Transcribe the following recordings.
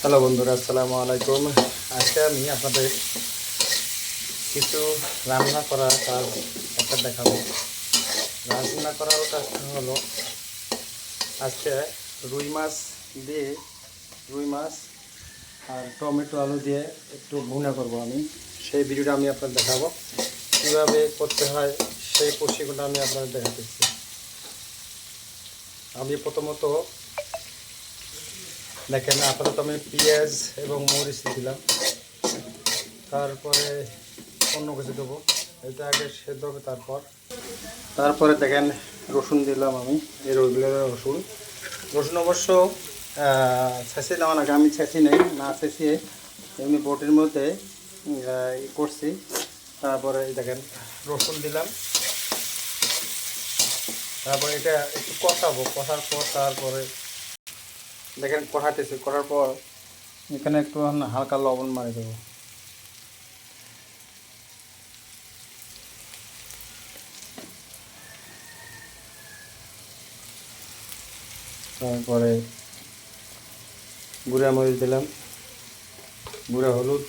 Hello বন্ধুরা, আসসালামু আলাইকুম। আজকে আমি আপনাদের কিছু রান্না করার কাজ একটা দেখাবো। রান্না করার কাজটা হলো আজকে রুই মাছ দিয়ে রুই মাছ আর টমেটো আলু দিয়ে একটু ভুনা করব আমি। সেই ভিডিওটা আমি আপনাদের দেখাবো, কীভাবে করতে হয় সেই প্রশিক্ষণটা আমি আপনাদের দেখাতেছি। আমি প্রথমত দেখেন, আপাতত আমি পেঁয়াজ এবং মরিচ দিলাম, তারপরে অন্য কিছু দেবো। এটা আগে সেদ্ধ হবে, তারপরে দেখেন রসুন দিলাম আমি। এই রসুন রসুন অবশ্য ছেঁচে দেওয়া লাগে, আমি ছেঁচি নেই, না ছেঁচিয়ে এমনি বটির মধ্যে করছি। তারপরে দেখেন রসুন দিলাম, তারপরে এটা একটু কষাবো। কষার পর তারপরে দেখেন কষাতেছি, করার পর এখানে একটু হালকা লবণ মারি দেবো। তারপরে গুঁড়া মরিচ দিলাম, গুঁড়া হলুদ,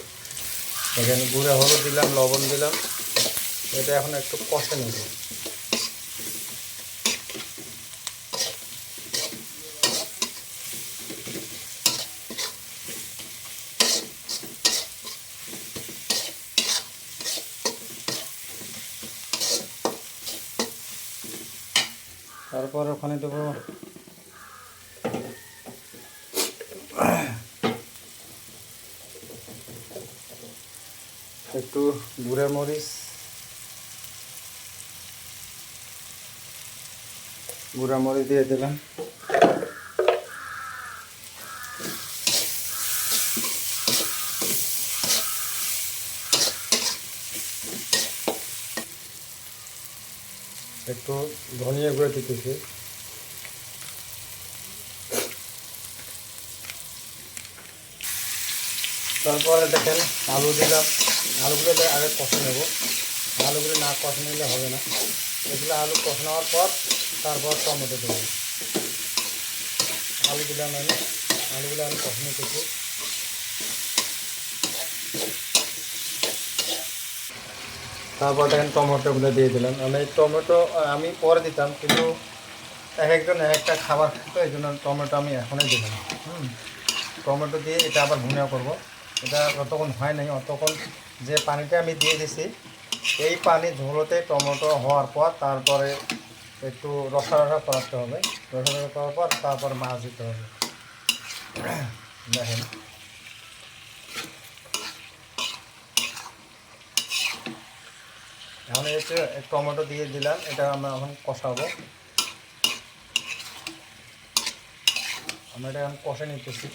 এখানে গুঁড়া হলুদ দিলাম, লবণ দিলাম। এটা এখন একটু কষে নেব। তারপর ওখানে দেবো একটু গুঁড়া মরিচ, দিয়ে দিলাম। একটু ধনিয়া গুঁড়ো দিতেছি। তারপরে দেখেন আলু দিলাম। আলুগুলো আগে কষে নেব, আলুগুলো না কষে নিলে হবে না। এগুলো আলু কষে নেওয়ার পর তারপর টমেটো দেবো। আলু দিলাম আমি, আলুগুলো আমি কষে নিতেছি। তারপর দেখেন টমেটোগুলো দিয়ে দিলাম। আমি টমেটো আমি পরে দিতাম, কিন্তু এক একজন এক একটা খাবার খেতো, এই জন্য টমেটো আমি এখনই দিলাম। টমেটো দিয়ে এটা আবার ভুনা করব। এটা যতক্ষণ হয় নাই অতক্ষণ যে পানিটা আমি দিয়ে দিছি, এই পানি ঝোলোতে টমেটো হওয়ার পর তারপরে একটু রসা করাতে হবে। রসা করার পর তারপর মাছ দিতে হবে। দেখেন এখন একটু টমেটো দিয়ে দিলাম, এটা আমরা এখন কষাবো। আমরা এটা এখন কষে নিতেছি।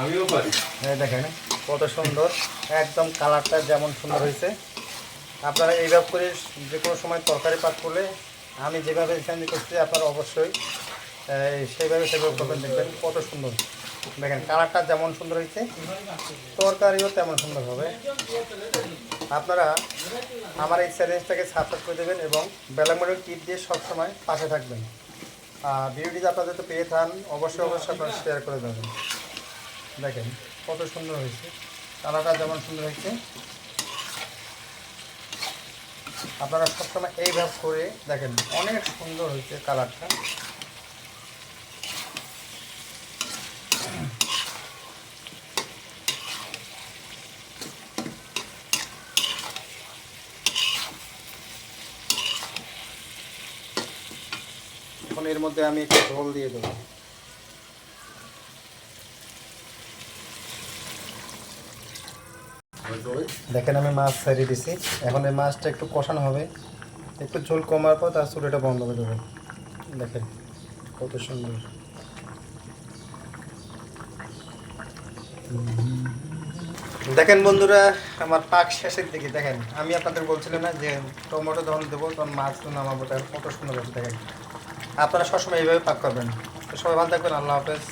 আমিও পারি। দেখেন কত সুন্দর, একদম কালারটা যেমন সুন্দর হয়েছে। আপনারা এইভাবে করে যে কোনো সময় তরকারি পাক করলে আমি যেভাবে এখানে করছি, আপনারা অবশ্যই সেভাবে করবেন। দেখবেন কত সুন্দর। দেখেন কালারটা যেমন সুন্দর হয়েছে, তরকারিও তেমন সুন্দর হবে। আপনারা আমার এই চ্যালেঞ্জটাকে সাবস্ক্রাইব করে দেবেন এবং বেলামুড়ের টিপ দিয়ে সবসময় পাশে থাকবেন। ভিডিওটি আপনাদের তো পেয়ে থান, অবশ্যই আপনারা শেয়ার করে দেবেন। দেখেন কত সুন্দর হয়েছে, কালারটা যেমন সুন্দর হয়েছে। আপনারা সবসময় এইভাবে করে দেখেন, অনেক সুন্দর হয়েছে কালারটা। এখন এর মধ্যে আমি একটু ঝোল দিয়ে দেবো। দেখেন আমি মাছ ছাড়িয়ে দিছি। এখন এই মাছটা একটু কষানো হবে, একটু ঝোল কমার পর তার চুলাটা বন্ধ করে দেবো। দেখেন কত সুন্দর। দেখেন বন্ধুরা, আমার পাক শেষের দিকে। দেখেন আমি আপনাদের বলছিলাম না যে টমেটো যখন দেবো তখন মাছ নামাবো, কত সুন্দর হচ্ছে। দেখেন আপনারা সবসময় এইভাবে পাক করবেন। তো সবাই ভালো থাকবেন, আল্লাহ হাফেজ।